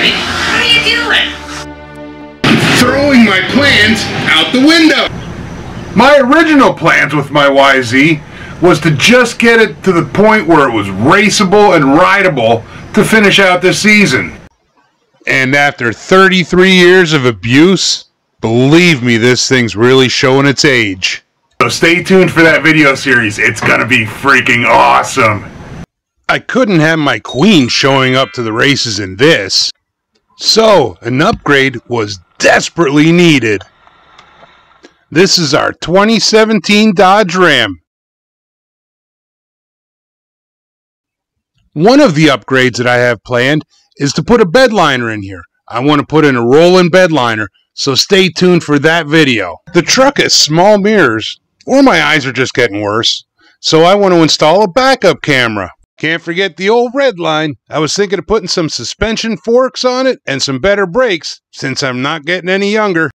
Jimmy, what are you doing? Throwing my plans out the window. My original plans with my YZ was to just get it to the point where it was raceable and rideable to finish out this season. And after 33 years of abuse, believe me, this thing's really showing its age. So stay tuned for that video series. It's gonna be freaking awesome. I couldn't have my queen showing up to the races in this, so an upgrade was desperately needed. This is our 2017 Dodge Ram. One of the upgrades that I have planned is to put a bed liner in here. I want to put in a rolling bed liner, so stay tuned for that video. The truck has small mirrors, or my eyes are just getting worse, so I want to install a backup camera. Can't forget the old red line. I was thinking of putting some suspension forks on it and some better brakes, since I'm not getting any younger.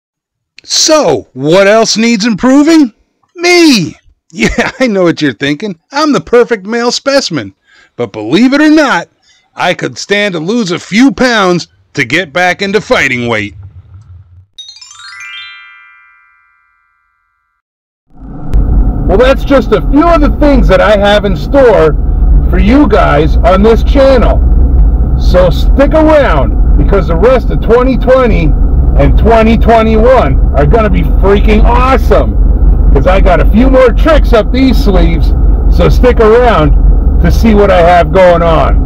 So, what else needs improving? Me! Yeah, I know what you're thinking. I'm the perfect male specimen. But believe it or not, I could stand to lose a few pounds to get back into fighting weight. Well, that's just a few of the things that I have in store for you guys on this channel. So stick around, because the rest of 2020 and 2021 are going to be freaking awesome. Because I got a few more tricks up these sleeves, so stick around to see what I have going on.